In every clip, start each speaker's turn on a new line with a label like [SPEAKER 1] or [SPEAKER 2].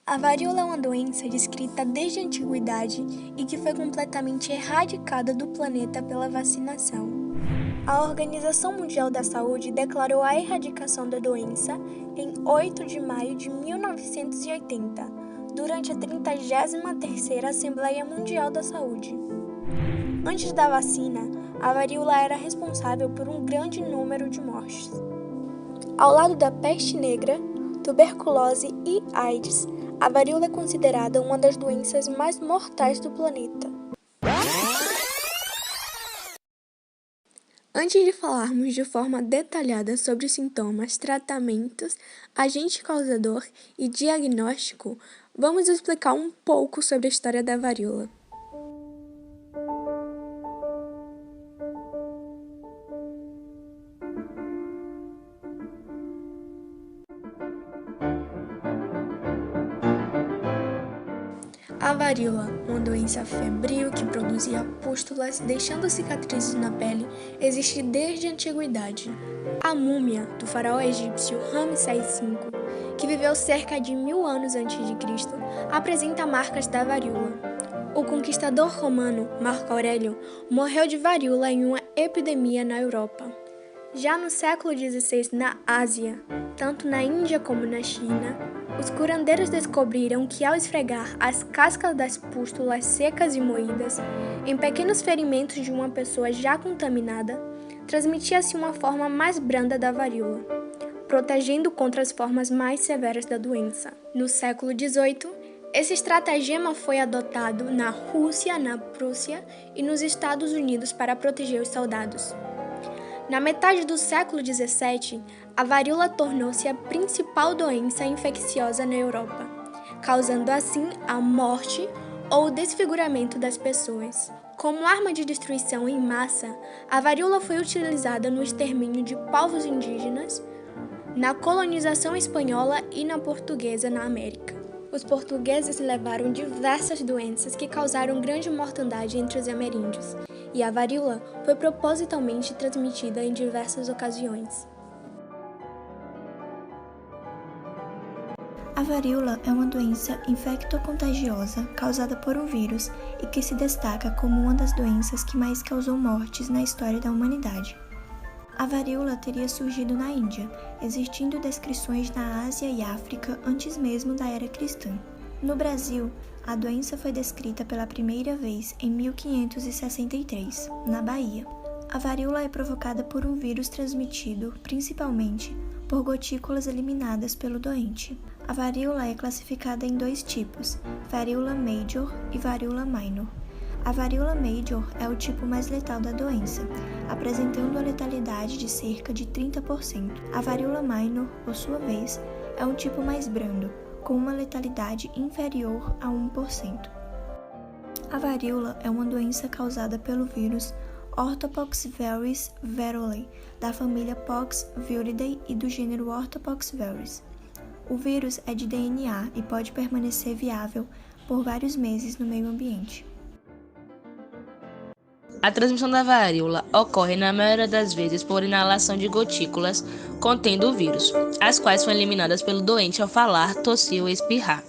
[SPEAKER 1] A varíola é uma doença descrita desde a antiguidade e que foi completamente erradicada do planeta pela vacinação. A Organização Mundial da Saúde declarou a erradicação da doença em 8 de maio de 1980, durante a 33ª Assembleia Mundial da Saúde. Antes da vacina, a varíola era responsável por um grande número de mortes. Ao lado da peste negra, tuberculose e AIDS, a varíola é considerada uma das doenças mais mortais do planeta. Antes de falarmos de forma detalhada sobre sintomas, tratamentos, agente causador e diagnóstico, vamos explicar um pouco sobre a história da varíola. A varíola, uma doença febril que produzia pústulas, deixando cicatrizes na pele, existe desde a antiguidade. A múmia do faraó egípcio Ramsés V, que viveu cerca de 1000 anos antes de Cristo, apresenta marcas da varíola. O conquistador romano Marco Aurélio morreu de varíola em uma epidemia na Europa. Já no século XVI, na Ásia, tanto na Índia como na China, os curandeiros descobriram que ao esfregar as cascas das pústulas secas e moídas em pequenos ferimentos de uma pessoa já contaminada, transmitia-se uma forma mais branda da varíola, protegendo contra as formas mais severas da doença. No século XVIII, esse estratagema foi adotado na Rússia, na Prússia e nos Estados Unidos para proteger os soldados. Na metade do século XVII, a varíola tornou-se a principal doença infecciosa na Europa, causando assim a morte ou o desfiguramento das pessoas. Como arma de destruição em massa, a varíola foi utilizada no extermínio de povos indígenas, na colonização espanhola e na portuguesa na América. Os portugueses levaram diversas doenças que causaram grande mortandade entre os ameríndios, e a varíola foi propositalmente transmitida em diversas ocasiões.
[SPEAKER 2] A varíola é uma doença infecto-contagiosa causada por um vírus e que se destaca como uma das doenças que mais causou mortes na história da humanidade. A varíola teria surgido na Índia, existindo descrições na Ásia e África antes mesmo da era cristã. No Brasil, a doença foi descrita pela primeira vez em 1563, na Bahia. A varíola é provocada por um vírus transmitido, principalmente, por gotículas eliminadas pelo doente. A varíola é classificada em 2 tipos, varíola major e varíola minor. A varíola major é o tipo mais letal da doença, apresentando a letalidade de cerca de 30%. A varíola minor, por sua vez, é um tipo mais brando, com uma letalidade inferior a 1%. A varíola é uma doença causada pelo vírus Orthopoxvirus veroli, da família Poxviridae e do gênero Orthopoxvirus. O vírus é de DNA e pode permanecer viável por vários meses no meio ambiente.
[SPEAKER 3] A transmissão da varíola ocorre na maioria das vezes por inalação de gotículas contendo o vírus, as quais são eliminadas pelo doente ao falar, tossir ou espirrar.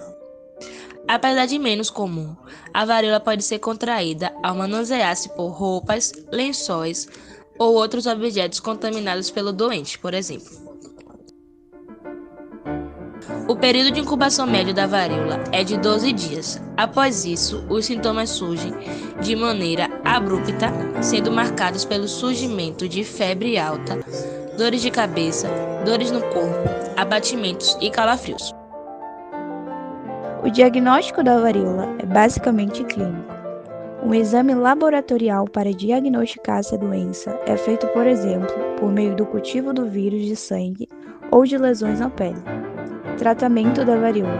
[SPEAKER 3] Apesar de menos comum, a varíola pode ser contraída ao manusear-se por roupas, lençóis ou outros objetos contaminados pelo doente, por exemplo. O período de incubação médio da varíola é de 12 dias. Após isso, os sintomas surgem de maneira abrupta, sendo marcados pelo surgimento de febre alta, dores de cabeça, dores no corpo, abatimentos e calafrios.
[SPEAKER 4] O diagnóstico da varíola é basicamente clínico. Um exame laboratorial para diagnosticar essa doença é feito, por exemplo, por meio do cultivo do vírus de sangue ou de lesões na pele. Tratamento da varíola.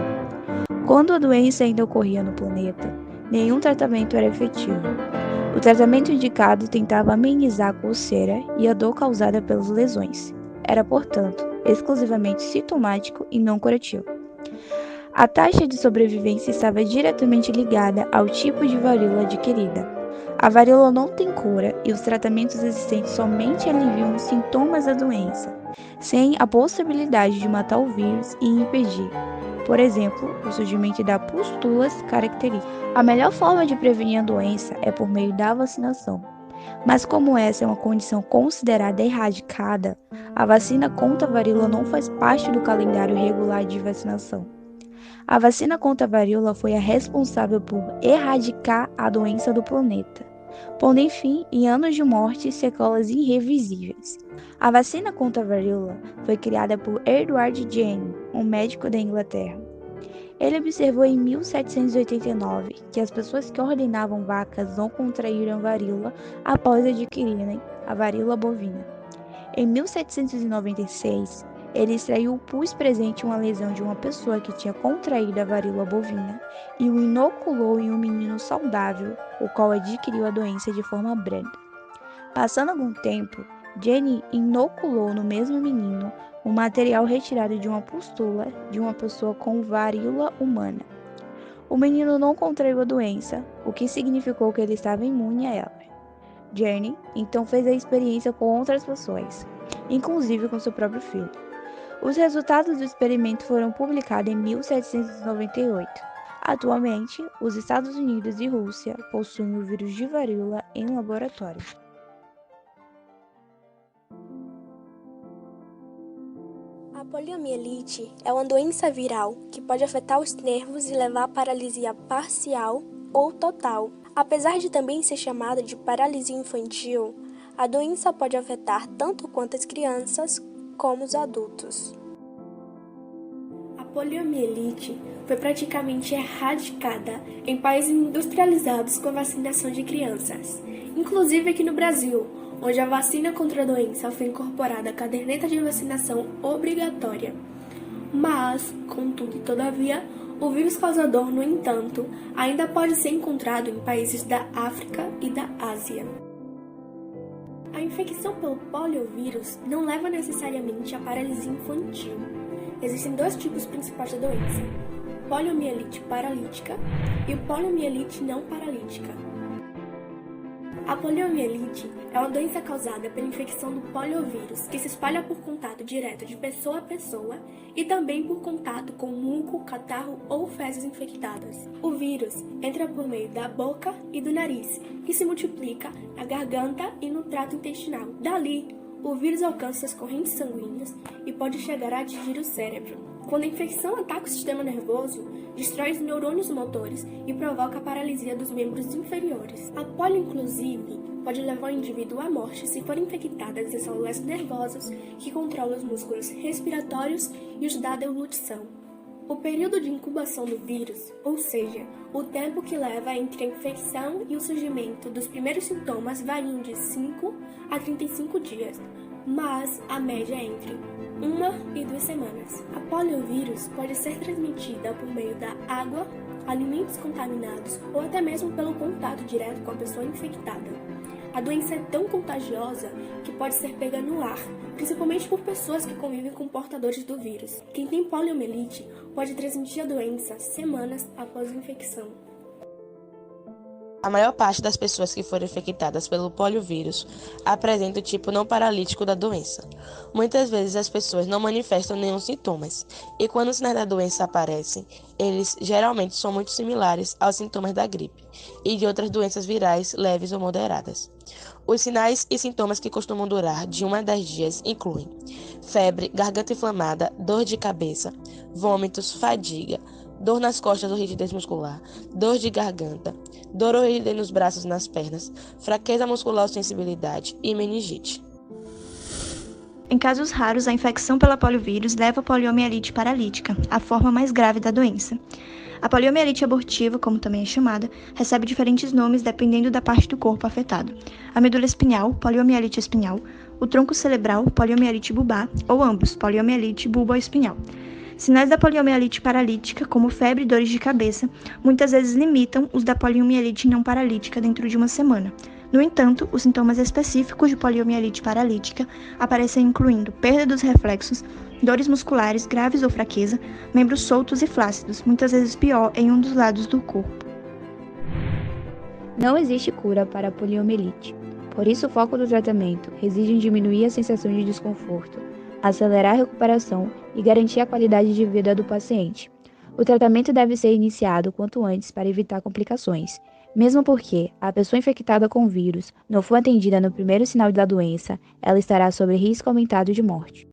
[SPEAKER 4] Quando a doença ainda ocorria no planeta, nenhum tratamento era efetivo. O tratamento indicado tentava amenizar a coceira e a dor causada pelas lesões. Era, portanto, exclusivamente sintomático e não curativo. A taxa de sobrevivência estava diretamente ligada ao tipo de varíola adquirida. A varíola não tem cura e os tratamentos existentes somente aliviam os sintomas da doença, sem a possibilidade de matar o vírus e impedir por exemplo, o surgimento da pústulas característica. A melhor forma de prevenir a doença é por meio da vacinação. Mas como essa é uma condição considerada erradicada, a vacina contra a varíola não faz parte do calendário regular de vacinação. A vacina contra a varíola foi a responsável por erradicar a doença do planeta, pondo fim em anos de morte e sequelas irrevisíveis. A vacina contra a varíola foi criada por Edward Jenner, um médico da Inglaterra. Ele observou em 1789 que as pessoas que ordenavam vacas não contraíram varíola após adquirirem a varíola bovina. Em 1796, ele extraiu o pus presente em uma lesão de uma pessoa que tinha contraído a varíola bovina e o inoculou em um menino saudável, o qual adquiriu a doença de forma branda. Passando algum tempo, Jenny inoculou no mesmo menino um material retirado de uma pústula de uma pessoa com varíola humana. O menino não contraiu a doença, o que significou que ele estava imune a ela. Jenny então fez a experiência com outras pessoas, inclusive com seu próprio filho. Os resultados do experimento foram publicados em 1798. Atualmente, os Estados Unidos e Rússia possuem o vírus de varíola em laboratório.
[SPEAKER 1] A poliomielite é uma doença viral que pode afetar os nervos e levar à paralisia parcial ou total. Apesar de também ser chamada de paralisia infantil, a doença pode afetar tanto quanto as crianças como os adultos. A poliomielite foi praticamente erradicada em países industrializados com a vacinação de crianças, inclusive aqui no Brasil, onde a vacina contra a doença foi incorporada à caderneta de vacinação obrigatória. Mas, contudo e todavia, o vírus causador, no entanto, ainda pode ser encontrado em países da África e da Ásia. A infecção pelo poliovírus não leva necessariamente à paralisia infantil. Existem dois tipos principais da doença: poliomielite paralítica e poliomielite não paralítica. A poliomielite é uma doença causada pela infecção do poliovírus, que se espalha por contato direto de pessoa a pessoa e também por contato com muco, catarro ou fezes infectadas. O vírus entra por meio da boca e do nariz e se multiplica na garganta e no trato intestinal. Dali, o vírus alcança as correntes sanguíneas e pode chegar a atingir o cérebro. Quando a infecção ataca o sistema nervoso, destrói os neurônios motores e provoca a paralisia dos membros inferiores. A polio, inclusive, pode levar o indivíduo à morte se forem infectadas as células nervosas que controlam os músculos respiratórios e os da deglutição. O período de incubação do vírus, ou seja, o tempo que leva entre a infecção e o surgimento dos primeiros sintomas, varia de 5 a 35 dias, mas a média é entre 1 e 2 semanas. A poliovírus pode ser transmitida por meio da água, alimentos contaminados ou até mesmo pelo contato direto com a pessoa infectada. A doença é tão contagiosa que pode ser pega no ar, principalmente por pessoas que convivem com portadores do vírus. Quem tem poliomielite pode transmitir a doença semanas após a infecção.
[SPEAKER 3] A maior parte das pessoas que foram infectadas pelo poliovírus apresenta o tipo não paralítico da doença. Muitas vezes as pessoas não manifestam nenhum sintomas, e quando os sinais da doença aparecem, eles geralmente são muito similares aos sintomas da gripe e de outras doenças virais leves ou moderadas. Os sinais e sintomas que costumam durar de 1 a 10 dias incluem febre, garganta inflamada, dor de cabeça, vômitos, fadiga, dor nas costas ou rigidez muscular, dor de garganta, dor ou rigidez nos braços e nas pernas, fraqueza muscular ou sensibilidade e meningite.
[SPEAKER 2] Em casos raros, a infecção pela poliovírus leva à poliomielite paralítica, a forma mais grave da doença. A poliomielite abortiva, como também é chamada, recebe diferentes nomes dependendo da parte do corpo afetado. A medula espinhal, poliomielite espinhal, o tronco cerebral, poliomielite bulbar, ou ambos, poliomielite bulboespinhal. Sinais da poliomielite paralítica, como febre e dores de cabeça, muitas vezes limitam os da poliomielite não paralítica dentro de uma semana. No entanto, os sintomas específicos de poliomielite paralítica aparecem incluindo perda dos reflexos, dores musculares graves ou fraqueza, membros soltos e flácidos, muitas vezes pior em um dos lados do corpo.
[SPEAKER 4] Não existe cura para a poliomielite. Por isso, o foco do tratamento reside em diminuir a sensação de desconforto, acelerar a recuperação e garantir a qualidade de vida do paciente. O tratamento deve ser iniciado quanto antes para evitar complicações, mesmo porque a pessoa infectada com o vírus não for atendida no primeiro sinal da doença, ela estará sob risco aumentado de morte.